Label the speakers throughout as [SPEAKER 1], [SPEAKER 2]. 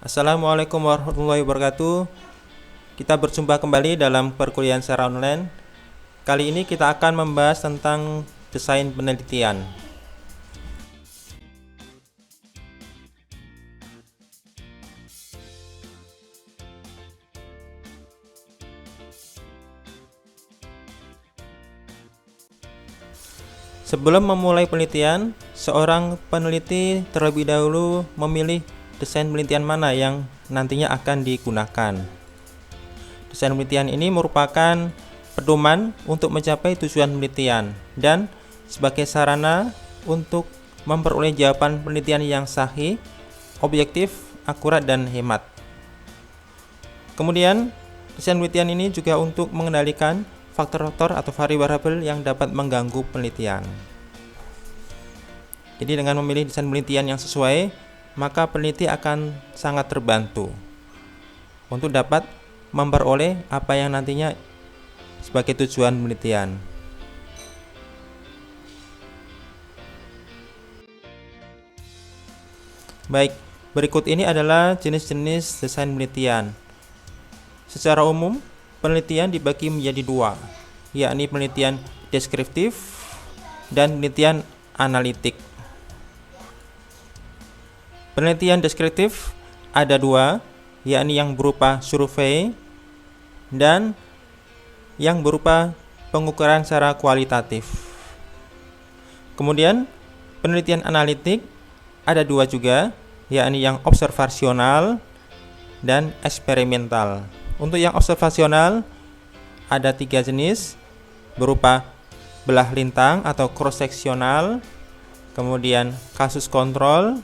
[SPEAKER 1] Assalamualaikum warahmatullahi wabarakatuh. Kita berjumpa kembali dalam perkuliahan secara online. Kali ini kita akan membahas tentang desain penelitian. Sebelum memulai penelitian, seorang peneliti terlebih dahulu memilih desain penelitian mana yang nantinya akan digunakan. Desain penelitian ini merupakan pedoman untuk mencapai tujuan penelitian dan sebagai sarana untuk memperoleh jawaban penelitian yang sahih, objektif, akurat, dan hemat. Kemudian, desain penelitian ini juga untuk mengendalikan faktor-faktor atau variabel yang dapat mengganggu penelitian. Jadi dengan memilih desain penelitian yang sesuai, maka peneliti akan sangat terbantu untuk dapat memperoleh apa yang nantinya sebagai tujuan penelitian. Baik, berikut ini adalah jenis-jenis desain penelitian. Secara umum, penelitian dibagi menjadi dua, yakni penelitian deskriptif dan penelitian analitik. Penelitian deskriptif ada dua, yakni yang berupa survei dan yang berupa pengukuran secara kualitatif. Kemudian, penelitian analitik ada dua juga, yakni yang observasional dan eksperimental. Untuk yang observasional ada tiga jenis, berupa belah lintang atau cross-seksional, kemudian kasus kontrol,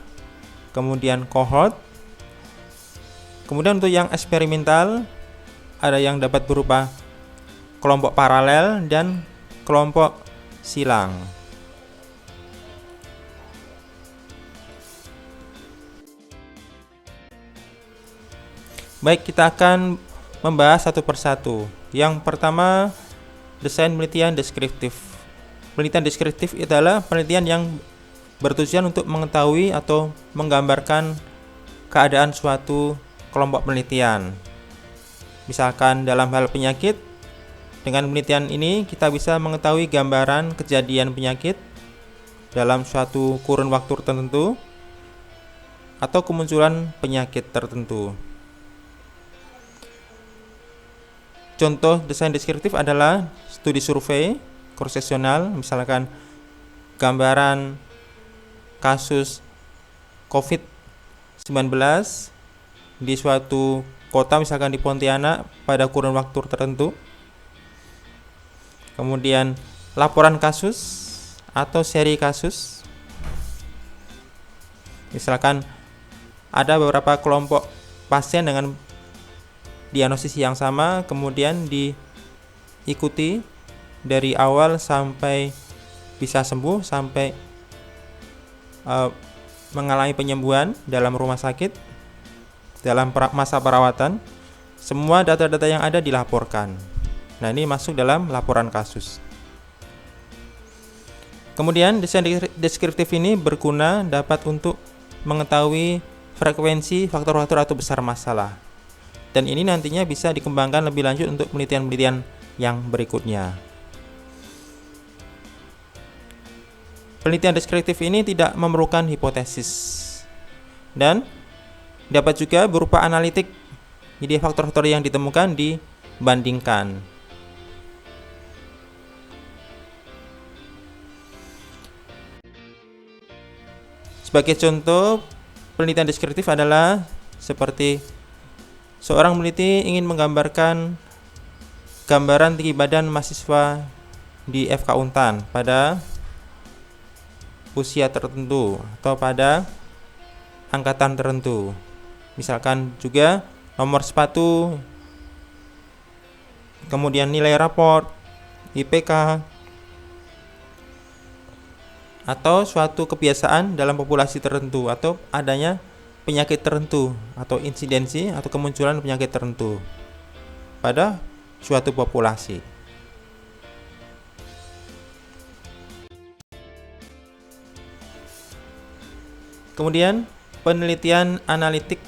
[SPEAKER 1] kemudian cohort. Kemudian untuk yang eksperimental ada yang dapat berupa kelompok paralel dan kelompok silang. Baik, kita akan membahas satu persatu. Yang pertama, desain penelitian deskriptif. Penelitian deskriptif adalah penelitian yang bertujuan untuk mengetahui atau menggambarkan keadaan suatu kelompok penelitian. Misalkan dalam hal penyakit, dengan penelitian ini kita bisa mengetahui gambaran kejadian penyakit dalam suatu kurun waktu tertentu atau kemunculan penyakit tertentu. Contoh desain deskriptif adalah studi survei cross-seksional, misalkan gambaran kasus COVID-19 di suatu kota, misalkan di Pontianak pada kurun waktu tertentu. Kemudian laporan kasus atau seri kasus, misalkan ada beberapa kelompok pasien dengan diagnosis yang sama, kemudian diikuti dari awal sampai bisa sembuh, sampai mengalami penyembuhan dalam rumah sakit, dalam masa perawatan. Semua data-data yang ada dilaporkan. Nah, ini masuk dalam laporan kasus. Kemudian desain deskriptif ini berguna dapat untuk mengetahui frekuensi faktor-faktor atau besar masalah. Dan ini nantinya bisa dikembangkan lebih lanjut untuk penelitian-penelitian yang berikutnya. Penelitian deskriptif ini tidak memerlukan hipotesis dan dapat juga berupa analitik. Jadi faktor-faktor yang ditemukan dibandingkan. Sebagai contoh, penelitian deskriptif adalah seperti seorang peneliti ingin menggambarkan gambaran tinggi badan mahasiswa di FK Untan pada usia tertentu atau pada angkatan tertentu. Misalkan juga nomor sepatu, kemudian nilai raport, IPK, atau suatu kebiasaan dalam populasi tertentu, atau adanya penyakit tertentu atau insidensi atau kemunculan penyakit tertentu pada suatu populasi. Kemudian penelitian analitik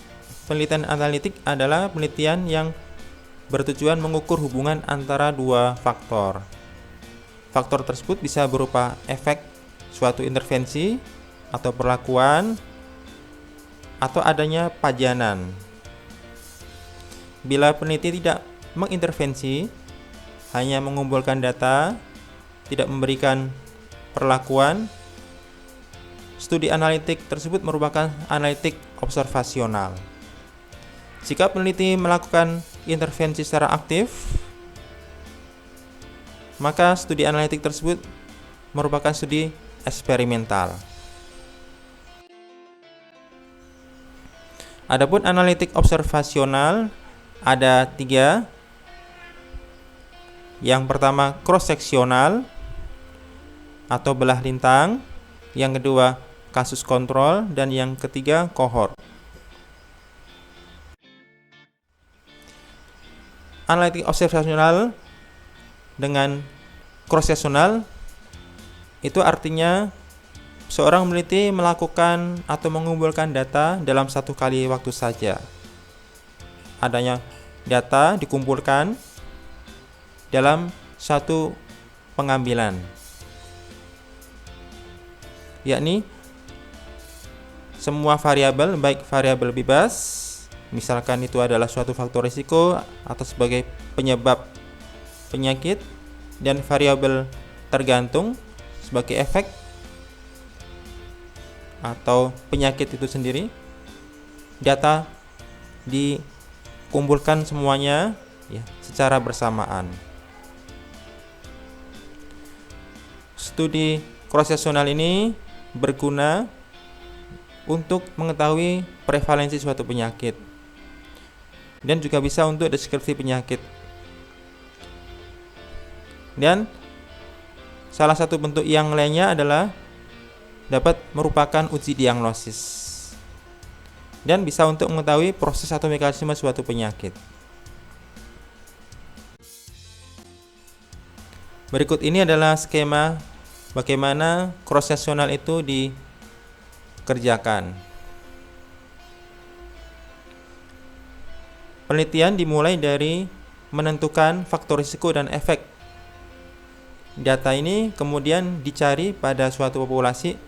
[SPEAKER 1] penelitian analitik adalah penelitian yang bertujuan mengukur hubungan antara dua faktor. Faktor tersebut bisa berupa efek suatu intervensi atau perlakuan atau adanya pajanan. Bila peneliti tidak mengintervensi, hanya mengumpulkan data, tidak memberikan perlakuan, studi analitik tersebut merupakan analitik observasional. Jika peneliti melakukan intervensi secara aktif, maka studi analitik tersebut merupakan studi eksperimental. Adapun analitik observasional ada 3. Yang pertama cross-seksional atau belah lintang, yang kedua kasus kontrol, dan yang ketiga kohort. Analitik observasional dengan cross-seksional itu artinya seorang peneliti melakukan atau mengumpulkan data dalam satu kali waktu saja. Adanya data dikumpulkan dalam satu pengambilan, yakni semua variabel, baik variabel bebas, misalkan itu adalah suatu faktor risiko atau sebagai penyebab penyakit, dan variabel tergantung sebagai efek atau penyakit itu sendiri. Data dikumpulkan semuanya secara bersamaan. Studi cross-seksional ini berguna untuk mengetahui prevalensi suatu penyakit dan juga bisa untuk deskripsi penyakit. Dan salah satu bentuk yang lainnya adalah dapat merupakan uji diagnosis dan bisa untuk mengetahui proses atau mekanisme suatu penyakit. Berikut ini adalah skema bagaimana cross-seksional itu dikerjakan. Penelitian dimulai dari menentukan faktor risiko dan efek. Data ini kemudian dicari pada suatu populasi,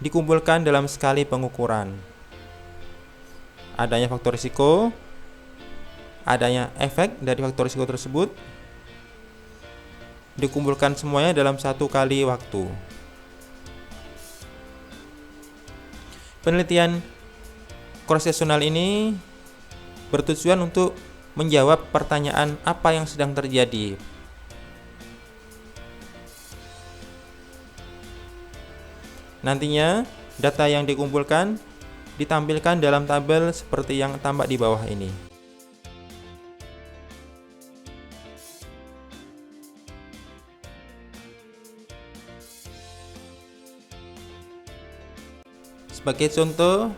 [SPEAKER 1] dikumpulkan dalam skala pengukuran. Adanya faktor risiko, adanya efek dari faktor risiko tersebut, dikumpulkan semuanya dalam satu kali waktu. Penelitian cross-seksional ini bertujuan untuk menjawab pertanyaan apa yang sedang terjadi. Nantinya data yang dikumpulkan ditampilkan dalam tabel seperti yang tampak di bawah ini. Sebagai contoh,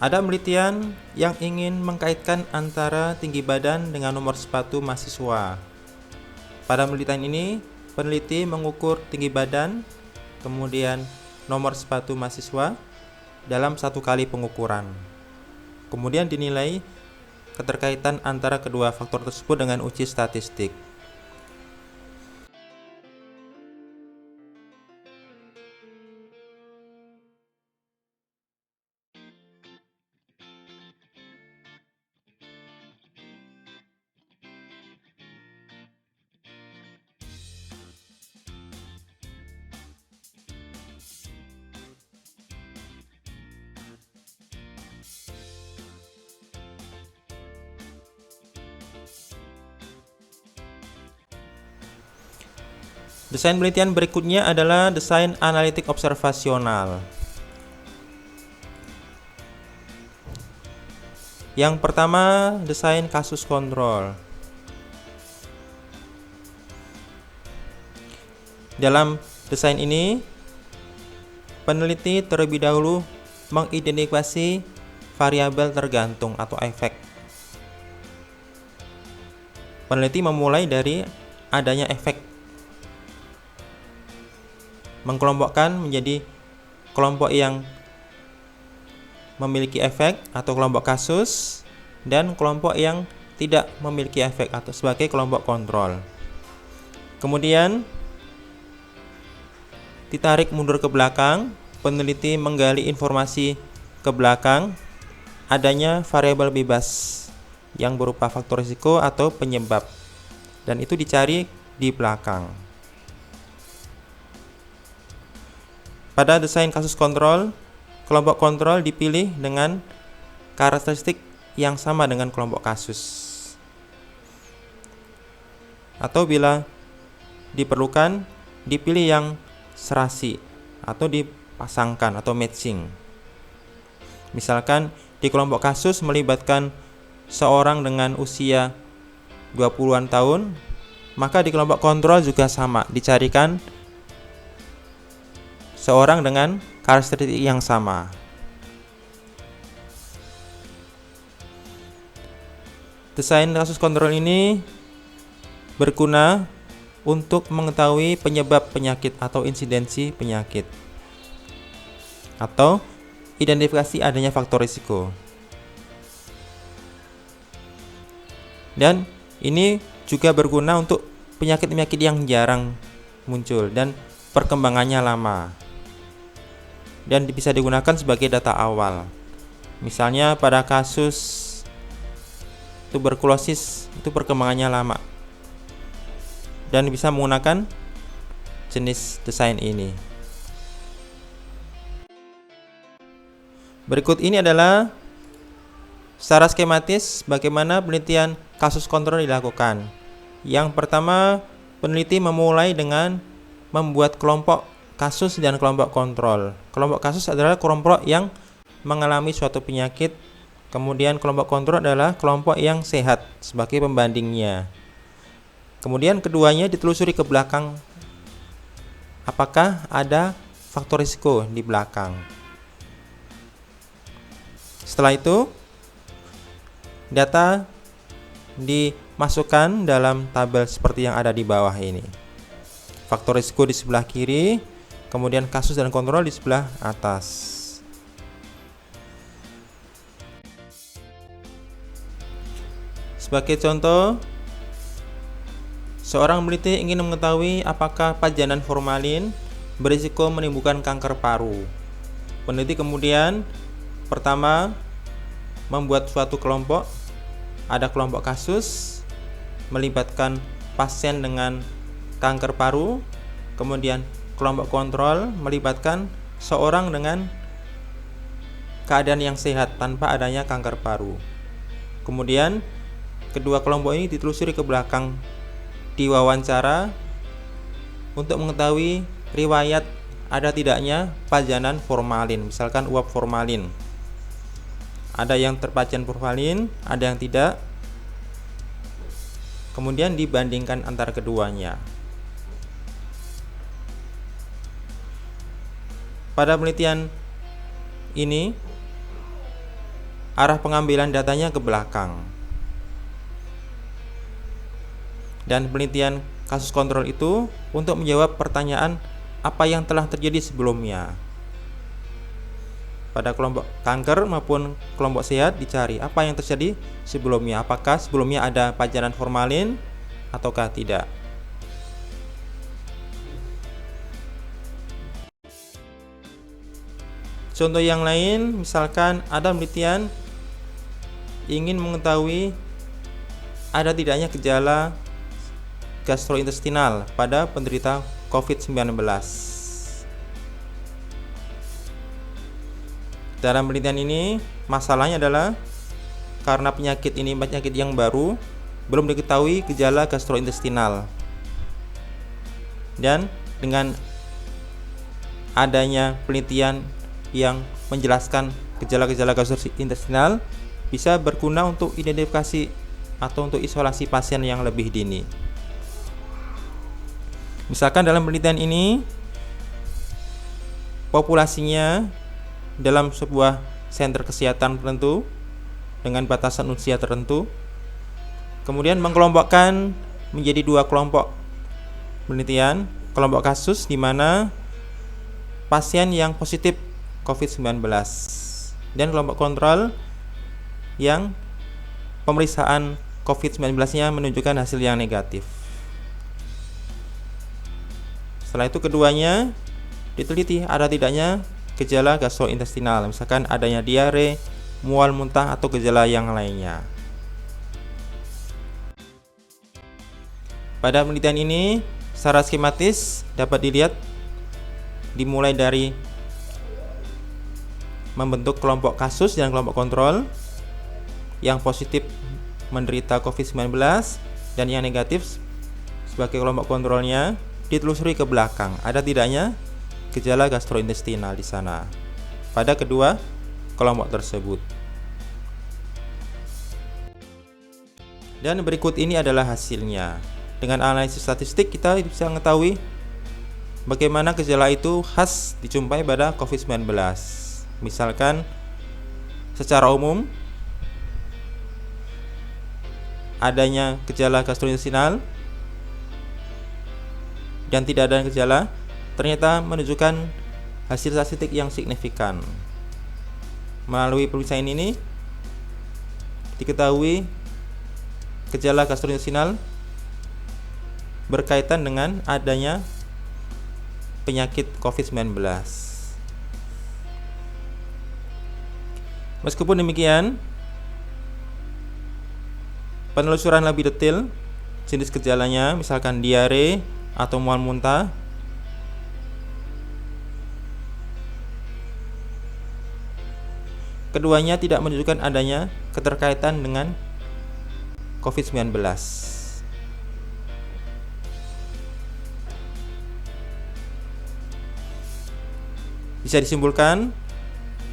[SPEAKER 1] ada penelitian yang ingin mengkaitkan antara tinggi badan dengan nomor sepatu mahasiswa. Pada penelitian ini, peneliti mengukur tinggi badan, kemudian nomor sepatu mahasiswa dalam satu kali pengukuran. Kemudian dinilai keterkaitan antara kedua faktor tersebut dengan uji statistik. Desain penelitian berikutnya adalah desain analitik observasional. Yang pertama, desain kasus kontrol. Dalam desain ini, peneliti terlebih dahulu mengidentifikasi variabel tergantung atau efek. Peneliti memulai dari adanya efek, mengkelompokkan menjadi kelompok yang memiliki efek atau kelompok kasus, dan kelompok yang tidak memiliki efek atau sebagai kelompok kontrol. Kemudian ditarik mundur ke belakang, peneliti menggali informasi ke belakang adanya variabel bebas yang berupa faktor risiko atau penyebab, dan itu dicari di belakang. Pada desain kasus kontrol, kelompok kontrol dipilih dengan karakteristik yang sama dengan kelompok kasus, atau bila diperlukan dipilih yang serasi atau dipasangkan atau matching. Misalkan di kelompok kasus melibatkan seorang dengan usia 20-an tahun, maka di kelompok kontrol juga sama, dicarikan seorang dengan karakteristik yang sama. Desain kasus kontrol ini berguna untuk mengetahui penyebab penyakit atau insidensi penyakit, atau identifikasi adanya faktor risiko. Dan ini juga berguna untuk penyakit-penyakit yang jarang muncul dan perkembangannya lama, dan bisa digunakan sebagai data awal. Misalnya pada kasus tuberkulosis, itu perkembangannya lama, dan bisa menggunakan jenis desain ini. Berikut ini adalah secara skematis bagaimana penelitian kasus kontrol dilakukan. Yang pertama, peneliti memulai dengan membuat kelompok kasus dan kelompok kontrol. Kelompok kasus adalah kelompok yang mengalami suatu penyakit, kemudian kelompok kontrol adalah kelompok yang sehat sebagai pembandingnya. Kemudian keduanya ditelusuri ke belakang, apakah ada faktor risiko di belakang. Setelah itu, data dimasukkan dalam tabel seperti yang ada di bawah ini. Faktor risiko di sebelah kiri, kemudian kasus dan kontrol di sebelah atas. Sebagai contoh, seorang peneliti ingin mengetahui apakah pajanan formalin berisiko menimbulkan kanker paru. Peneliti kemudian pertama membuat suatu kelompok, ada kelompok kasus melibatkan pasien dengan kanker paru, kemudian kelompok kontrol melibatkan seorang dengan keadaan yang sehat tanpa adanya kanker paru. Kemudian kedua kelompok ini ditelusuri ke belakang, diwawancara untuk mengetahui riwayat ada tidaknya pajanan formalin, misalkan uap formalin. Ada yang terpajan formalin, ada yang tidak. Kemudian dibandingkan antara keduanya. Pada penelitian ini, arah pengambilan datanya ke belakang. Dan penelitian kasus kontrol itu untuk menjawab pertanyaan apa yang telah terjadi sebelumnya. Pada kelompok kanker maupun kelompok sehat dicari apa yang terjadi sebelumnya, apakah sebelumnya ada pajanan formalin ataukah tidak. Contoh yang lain, misalkan ada penelitian ingin mengetahui ada tidaknya gejala gastrointestinal pada penderita COVID-19. Dalam penelitian ini, masalahnya adalah karena penyakit ini penyakit yang baru, belum diketahui gejala gastrointestinal. Dan dengan adanya penelitian yang menjelaskan gejala-gejala gastrointestinal, bisa berguna untuk identifikasi atau untuk isolasi pasien yang lebih dini. Misalkan dalam penelitian ini, populasinya dalam sebuah senter kesehatan tertentu dengan batasan usia tertentu, kemudian mengelompokkan menjadi dua kelompok penelitian, kelompok kasus di mana pasien yang positif COVID-19 dan kelompok kontrol yang pemeriksaan COVID-19-nya menunjukkan hasil yang negatif. Setelah itu keduanya diteliti ada tidaknya gejala gastrointestinal, misalkan adanya diare, mual muntah atau gejala yang lainnya. Pada penelitian ini secara skematis dapat dilihat dimulai dari membentuk kelompok kasus dan kelompok kontrol. Yang positif menderita COVID-19 dan yang negatif sebagai kelompok kontrolnya ditelusuri ke belakang. Ada tidaknya gejala gastrointestinal di sana pada kedua kelompok tersebut. Dan berikut ini adalah hasilnya. Dengan analisis statistik kita bisa mengetahui bagaimana gejala itu khas dijumpai pada COVID-19. Misalkan secara umum adanya gejala gastrointestinal dan tidak ada gejala ternyata menunjukkan hasil statistik yang signifikan. Melalui pemeriksaan ini diketahui gejala gastrointestinal berkaitan dengan adanya penyakit COVID-19. Meskipun demikian, penelusuran lebih detail jenis gejalanya, misalkan diare atau mual muntah, keduanya tidak menunjukkan adanya keterkaitan dengan COVID-19. Bisa disimpulkan,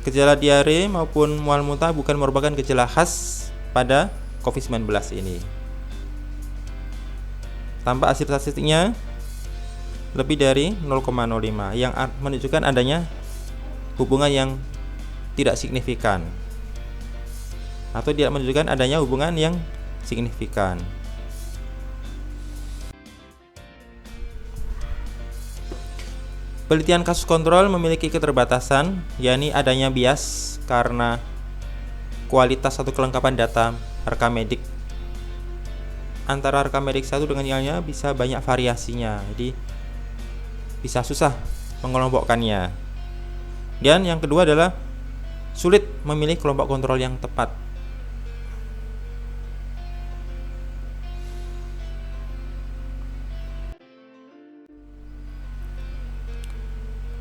[SPEAKER 1] gejala diare maupun mual muntah bukan merupakan gejala khas pada COVID-19 ini. Tanpa hasil statistiknya lebih dari 0,05 yang menunjukkan adanya hubungan yang tidak signifikan atau tidak menunjukkan adanya hubungan yang signifikan. Penelitian kasus kontrol memiliki keterbatasan, yakni adanya bias karena kualitas atau kelengkapan data rekam medik antara rekam medik satu dengan yang lainnya bisa banyak variasinya, jadi bisa susah mengelompokkannya. Dan yang kedua adalah sulit memilih kelompok kontrol yang tepat.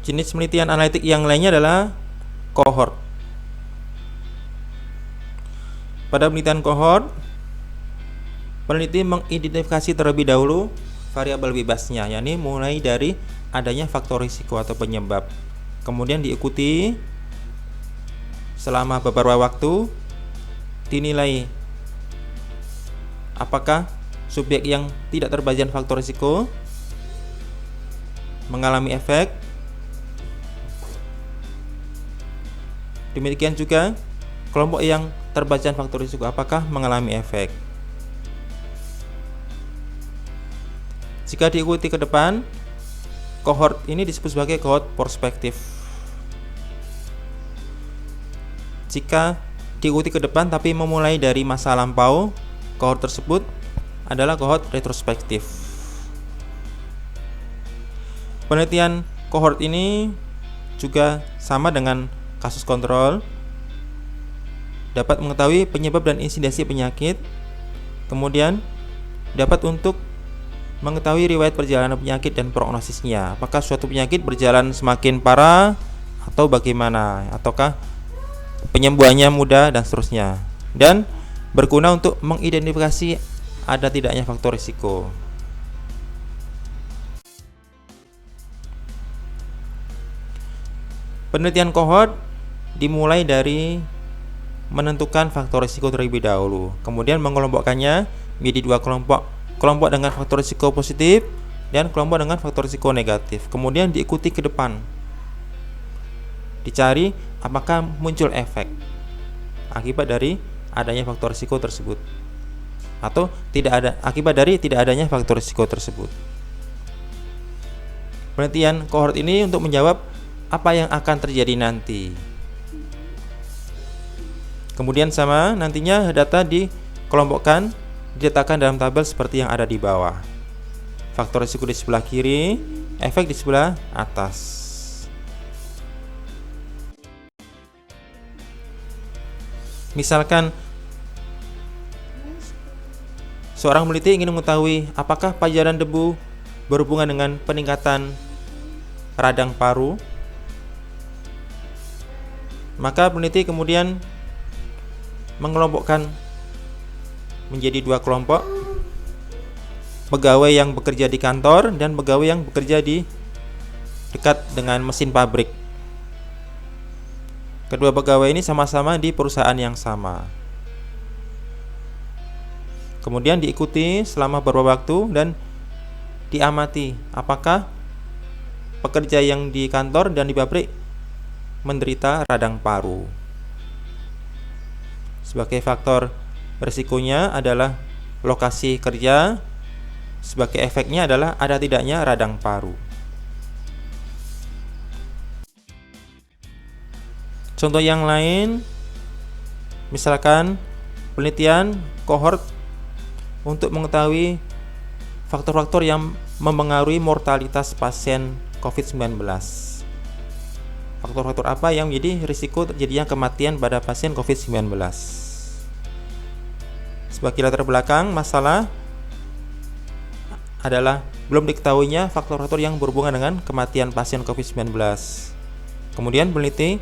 [SPEAKER 1] Jenis penelitian analitik yang lainnya adalah cohort. Pada penelitian cohort, peneliti mengidentifikasi terlebih dahulu variabel bebasnya, yakni mulai dari adanya faktor risiko atau penyebab. Kemudian diikuti selama beberapa waktu, dinilai apakah subjek yang tidak terbagian faktor risiko mengalami efek. Demikian juga kelompok yang terbagian faktor risiko apakah mengalami efek. Jika diikuti ke depan, cohort ini disebut sebagai cohort prospektif. Jika diikuti ke depan tapi memulai dari masa lampau, cohort tersebut adalah cohort retrospektif. Penelitian cohort ini juga sama dengan kasus kontrol, dapat mengetahui penyebab dan insidensi penyakit, kemudian dapat untuk mengetahui riwayat perjalanan penyakit dan prognosisnya, apakah suatu penyakit berjalan semakin parah atau bagaimana, ataukah penyembuhannya mudah dan seterusnya, dan berguna untuk mengidentifikasi ada tidaknya faktor risiko. Penelitian cohort dimulai dari menentukan faktor risiko terlebih dahulu, kemudian mengelompokkannya menjadi dua kelompok dengan faktor risiko positif dan kelompok dengan faktor risiko negatif. Kemudian diikuti ke depan, dicari apakah muncul efek akibat dari adanya faktor risiko tersebut atau tidak ada akibat dari tidak adanya faktor risiko tersebut. Penelitian cohort ini untuk menjawab apa yang akan terjadi nanti. Kemudian sama nantinya data dikelompokkan, diletakkan dalam tabel seperti yang ada di bawah. Faktor risiko di sebelah kiri, efek di sebelah atas. Misalkan seorang peneliti ingin mengetahui apakah pajaran debu berhubungan dengan peningkatan radang paru, maka peneliti kemudian mengelompokkan menjadi 2 kelompok, pegawai yang bekerja di kantor dan pegawai yang bekerja di dekat dengan mesin pabrik. Kedua pegawai ini sama-sama di perusahaan yang sama. Kemudian diikuti selama beberapa waktu dan diamati apakah pekerja yang di kantor dan di pabrik menderita radang paru. Sebagai faktor risikonya adalah lokasi kerja, sebagai efeknya adalah ada tidaknya radang paru. Contoh yang lain, misalkan penelitian kohort untuk mengetahui faktor-faktor yang mempengaruhi mortalitas pasien COVID-19. Faktor-faktor apa yang menjadi risiko terjadinya kematian pada pasien COVID-19? Sebagai latar belakang masalah adalah belum diketahuinya faktor-faktor yang berhubungan dengan kematian pasien COVID-19. Kemudian peneliti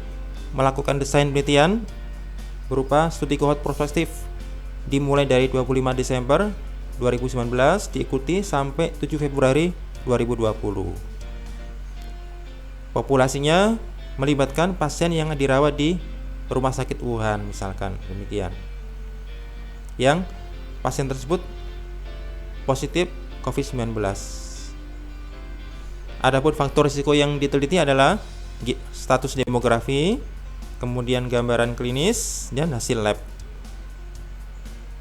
[SPEAKER 1] melakukan desain penelitian berupa studi kohort prospektif dimulai dari 25 Desember 2019 diikuti sampai 7 Februari 2020. Populasinya melibatkan pasien yang dirawat di rumah sakit Wuhan misalkan demikian, yang pasien tersebut positif COVID-19. Adapun faktor risiko yang diteliti adalah status demografi, kemudian gambaran klinis dan hasil lab.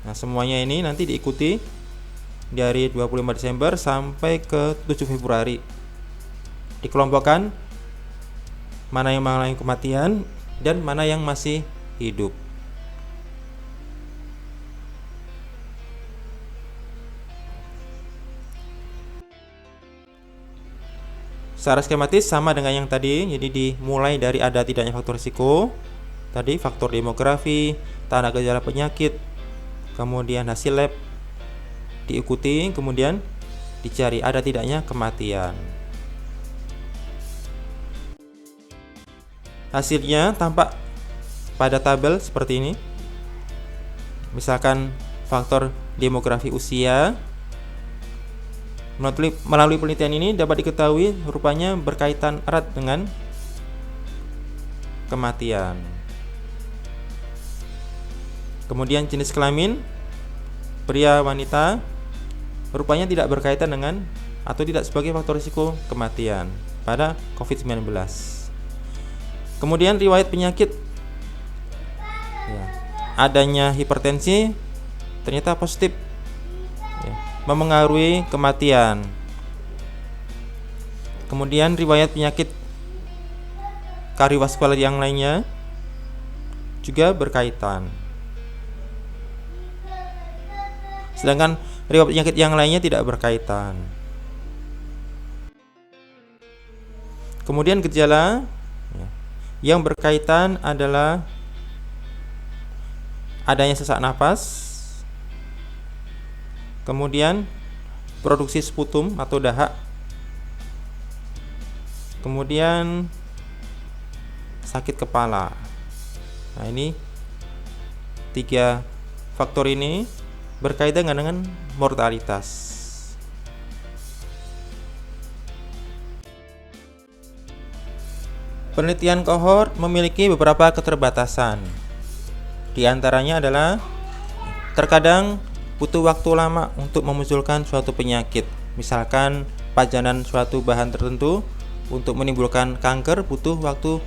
[SPEAKER 1] Nah, semuanya ini nanti diikuti dari 25 Desember sampai ke 7 Februari. Dikelompokkan mana yang mengalami kematian dan mana yang masih hidup. Secara skematis sama dengan yang tadi, jadi dimulai dari ada tidaknya faktor risiko, tadi faktor demografi, tanda gejala penyakit, kemudian hasil lab diikuti, kemudian dicari ada tidaknya kematian. Hasilnya tampak pada tabel seperti ini. Misalkan faktor demografi usia, melalui penelitian ini dapat diketahui rupanya berkaitan erat dengan kematian. Kemudian jenis kelamin, pria wanita, rupanya tidak berkaitan dengan atau tidak sebagai faktor risiko kematian pada COVID-19. Kemudian riwayat penyakit, adanya hipertensi ternyata positif memengaruhi kematian. Kemudian riwayat penyakit kardiovaskular yang lainnya juga berkaitan. Sedangkan riwayat penyakit yang lainnya tidak berkaitan. Kemudian gejala yang berkaitan adalah adanya sesak napas, kemudian produksi sputum atau dahak, kemudian sakit kepala. Nah, ini 3 faktor ini berkaitan dengan mortalitas. Penelitian kohort memiliki beberapa keterbatasan. Di antaranya adalah terkadang butuh waktu lama untuk memunculkan suatu penyakit. Misalkan pajanan suatu bahan tertentu untuk menimbulkan kanker butuh waktu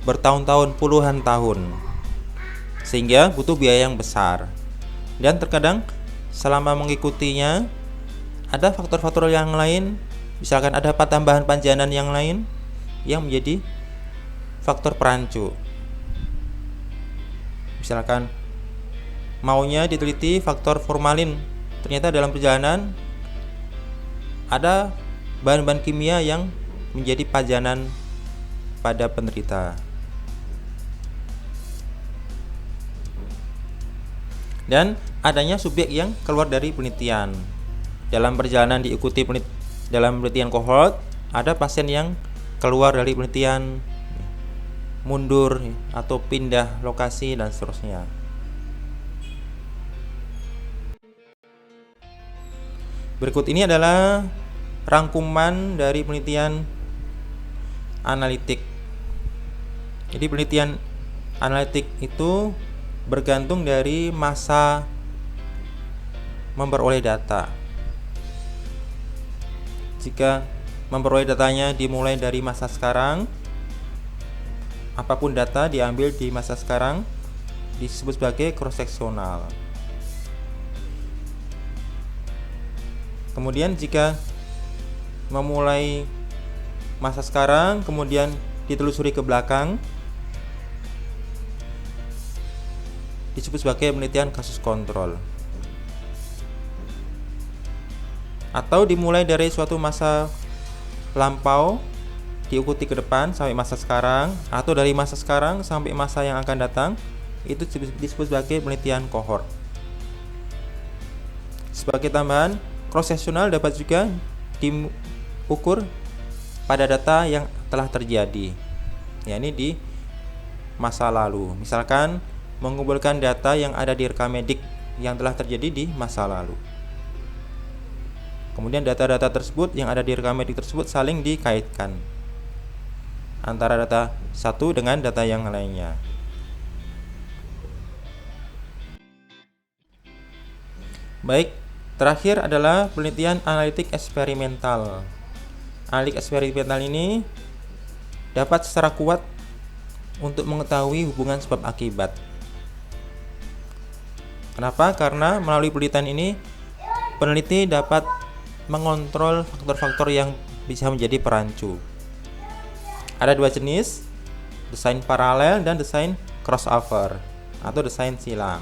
[SPEAKER 1] bertahun-tahun, puluhan tahun, sehingga butuh biaya yang besar. Dan terkadang selama mengikutinya ada faktor-faktor yang lain, misalkan ada tambahan pajanan yang lain yang menjadi faktor perancu. Misalkan maunya diteliti faktor formalin, ternyata dalam perjalanan ada bahan-bahan kimia yang menjadi pajanan pada penderita. Dan adanya subjek yang keluar dari penelitian. Dalam perjalanan diikuti dalam penelitian kohort, ada pasien yang keluar dari penelitian, mundur atau pindah lokasi dan seterusnya. Berikut ini adalah rangkuman dari penelitian analitik. Jadi penelitian analitik itu bergantung dari masa memperoleh data. Jika memperoleh datanya dimulai dari masa sekarang, apapun data diambil di masa sekarang disebut sebagai cross-seksional. Kemudian jika memulai masa sekarang kemudian ditelusuri ke belakang disebut sebagai penelitian kasus kontrol. Atau dimulai dari suatu masa lampau diikuti ke depan sampai masa sekarang, atau dari masa sekarang sampai masa yang akan datang, itu disebut sebagai penelitian kohort. Sebagai tambahan, cross-seksional dapat juga diukur pada data yang telah terjadi, yakni di masa lalu. Misalkan mengumpulkan data yang ada di rekamedik yang telah terjadi di masa lalu. Kemudian data-data tersebut yang ada di rekamedik tersebut saling dikaitkan antara data satu dengan data yang lainnya. Baik, terakhir adalah penelitian analitik eksperimental. Analitik eksperimental ini dapat secara kuat untuk mengetahui hubungan sebab akibat. Kenapa? Karena melalui penelitian ini peneliti dapat mengontrol faktor-faktor yang bisa menjadi perancu. Ada dua jenis, desain paralel dan desain crossover atau desain silang.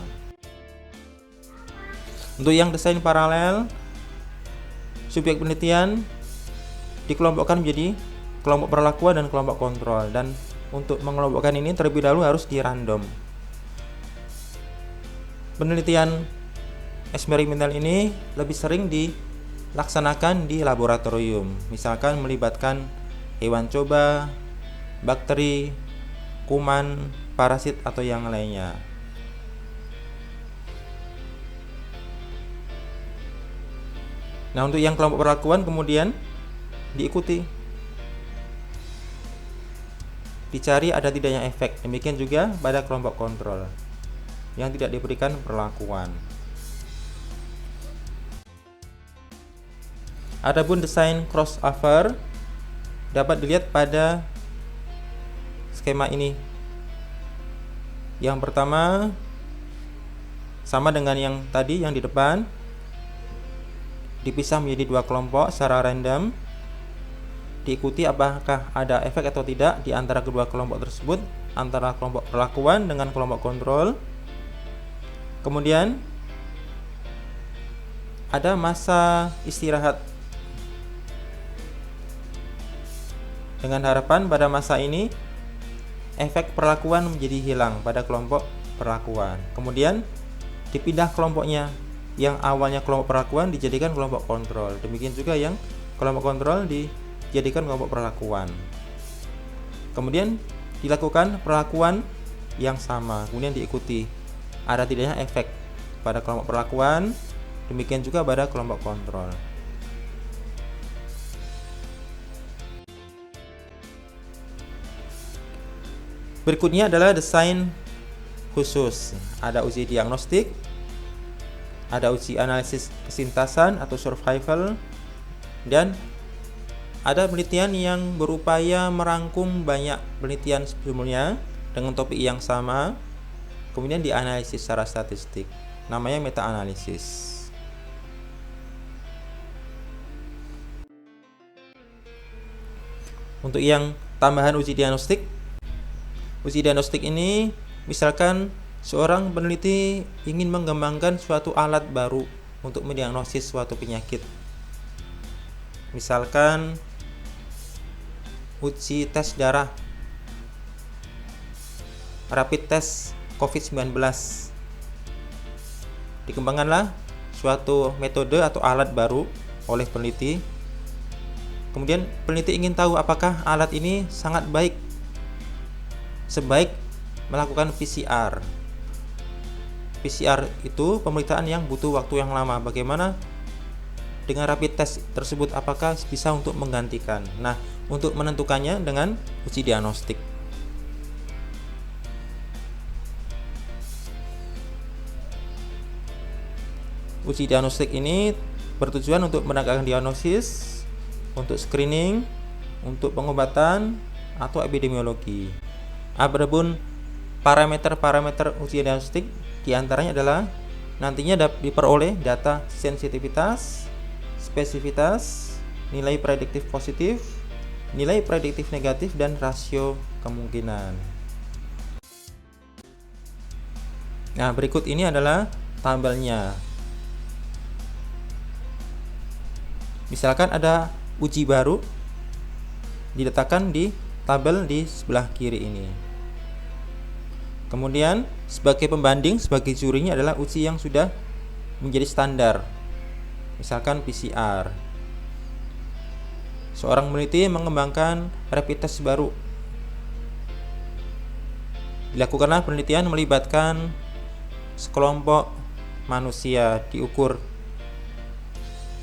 [SPEAKER 1] Untuk yang desain paralel, subjek penelitian dikelompokkan menjadi kelompok perlakuan dan kelompok kontrol, dan untuk mengelompokkan ini terlebih dahulu harus di random. Penelitian eksperimental ini lebih sering dilaksanakan di laboratorium, misalkan melibatkan hewan coba, bakteri, kuman, parasit atau yang lainnya. Nah, untuk yang kelompok perlakuan kemudian diikuti, dicari ada tidaknya efek. Demikian juga pada kelompok kontrol yang tidak diberikan perlakuan. Adapun desain crossover dapat dilihat pada skema ini. Yang pertama sama dengan yang tadi yang di depan, dipisah menjadi dua kelompok secara random, diikuti apakah ada efek atau tidak di antara kedua kelompok tersebut, antara kelompok perlakuan dengan kelompok kontrol. Kemudian ada masa istirahat, dengan harapan pada masa ini efek perlakuan menjadi hilang pada kelompok perlakuan. Kemudian dipindah kelompoknya, yang awalnya kelompok perlakuan dijadikan kelompok kontrol. Demikian juga yang kelompok kontrol dijadikan kelompok perlakuan. Kemudian dilakukan perlakuan yang sama, kemudian diikuti ada tidaknya efek pada kelompok perlakuan, demikian juga pada kelompok kontrol. Berikutnya adalah desain khusus. Ada uji diagnostik, ada uji analisis kesintasan atau survival, dan ada penelitian yang berupaya merangkum banyak penelitian sebelumnya dengan topik yang sama, kemudian dianalisis secara statistik. Namanya meta-analisis. Untuk yang tambahan uji diagnostik ini misalkan Seorang peneliti ingin mengembangkan suatu alat baru untuk mendiagnosis suatu penyakit. Misalkan uji tes darah, rapid test COVID-19. Dikembangkanlah suatu metode atau alat baru oleh peneliti. Kemudian peneliti ingin tahu apakah alat ini sangat baik, sebaik melakukan PCR. PCR itu pemeriksaan yang butuh waktu yang lama. Bagaimana dengan rapid test tersebut, apakah bisa untuk menggantikan? Nah, untuk menentukannya dengan uji diagnostik. Uji diagnostik ini bertujuan untuk menegakkan diagnosis, untuk screening, untuk pengobatan, atau epidemiologi. Adapun parameter-parameter uji diagnostik diantaranya adalah nantinya diperoleh data sensitivitas, spesifitas, nilai prediktif positif, nilai prediktif negatif, dan rasio kemungkinan. Nah, berikut ini adalah tabelnya. Misalkan ada uji baru, diletakkan di tabel di sebelah kiri ini. Kemudian sebagai pembanding, sebagai jurinya adalah uji yang sudah menjadi standar. Misalkan PCR. Seorang peneliti mengembangkan rapid test baru. Dilakukanlah penelitian melibatkan sekelompok manusia, diukur.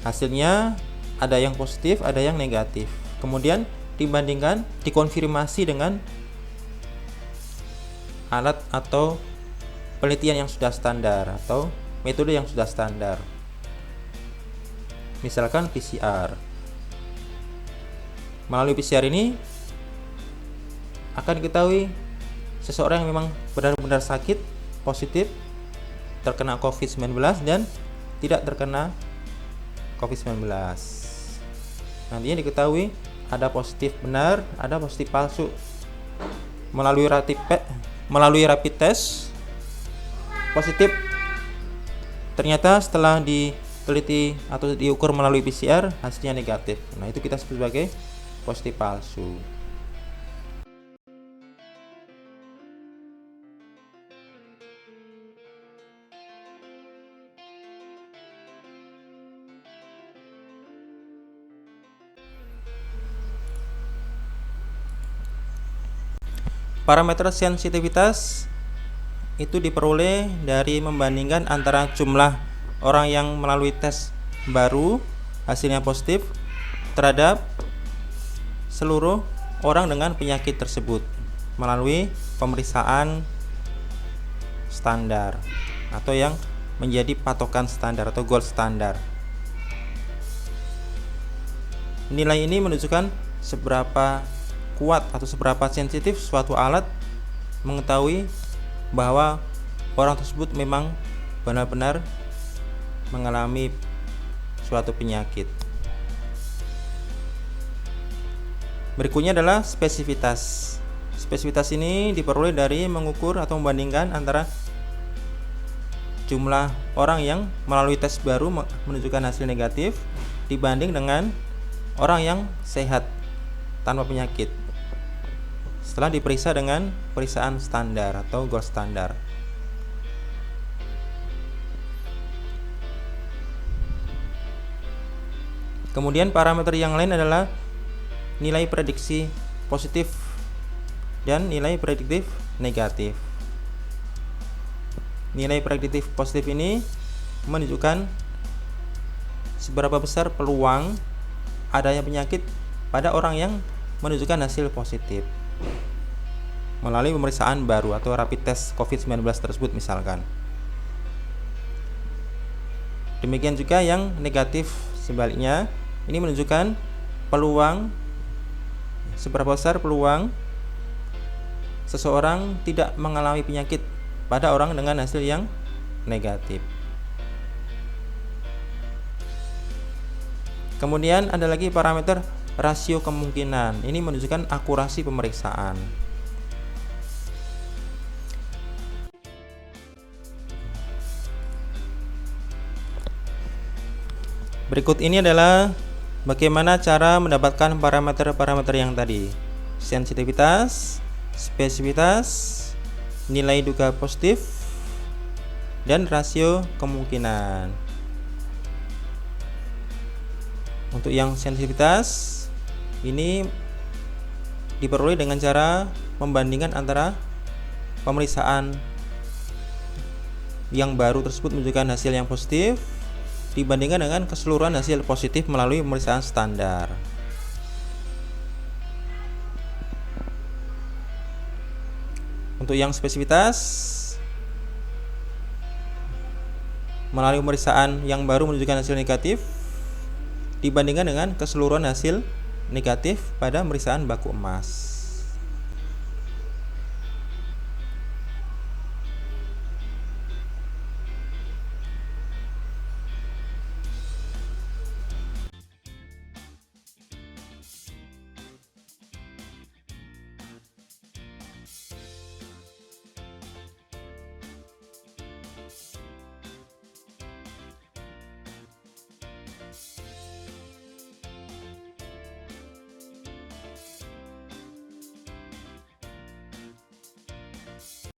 [SPEAKER 1] Hasilnya ada yang positif, ada yang negatif. Kemudian dibandingkan, dikonfirmasi dengan alat atau penelitian yang sudah standar atau metode yang sudah standar. Misalkan PCR. Melalui PCR ini akan diketahui seseorang yang memang benar-benar sakit, positif, terkena COVID-19 dan tidak terkena COVID-19. Nantinya diketahui ada positif benar, ada positif palsu. Melalui rapid test positif, ternyata setelah diteliti atau diukur melalui PCR hasilnya negatif. Nah, itu kita sebut sebagai positif palsu. Parameter sensitivitas itu diperoleh dari membandingkan antara jumlah orang yang melalui tes baru hasilnya positif terhadap seluruh orang dengan penyakit tersebut melalui pemeriksaan standar atau yang menjadi patokan standar atau gold standar. Nilai ini menunjukkan seberapa kuat atau seberapa sensitif suatu alat mengetahui bahwa orang tersebut memang benar-benar mengalami suatu penyakit. Berikutnya adalah spesifitas. Spesifitas ini diperoleh dari mengukur atau membandingkan antara jumlah orang yang melalui tes baru menunjukkan hasil negatif dibanding dengan orang yang sehat tanpa penyakit setelah diperiksa dengan periksaan standar atau gold standar. Kemudian parameter yang lain adalah nilai prediksi positif dan nilai prediktif negatif. Nilai prediktif positif ini menunjukkan seberapa besar peluang adanya penyakit pada orang yang menunjukkan hasil positif melalui pemeriksaan baru atau rapid test COVID-19 tersebut misalkan. Demikian juga yang negatif sebaliknya, ini menunjukkan peluang, seberapa besar peluang seseorang tidak mengalami penyakit pada orang dengan hasil yang negatif. Kemudian ada lagi parameter rasio kemungkinan. Ini menunjukkan akurasi pemeriksaan. Berikut ini adalah bagaimana cara mendapatkan parameter-parameter yang tadi: sensitivitas, spesifitas, nilai duga positif, dan rasio kemungkinan. Untuk yang sensitivitas ini diperoleh dengan cara membandingkan antara pemeriksaan yang baru tersebut menunjukkan hasil yang positif dibandingkan dengan keseluruhan hasil positif melalui pemeriksaan standar. Untuk yang spesifitas, melalui pemeriksaan yang baru menunjukkan hasil negatif dibandingkan dengan keseluruhan hasil negatif pada pemeriksaan baku emas.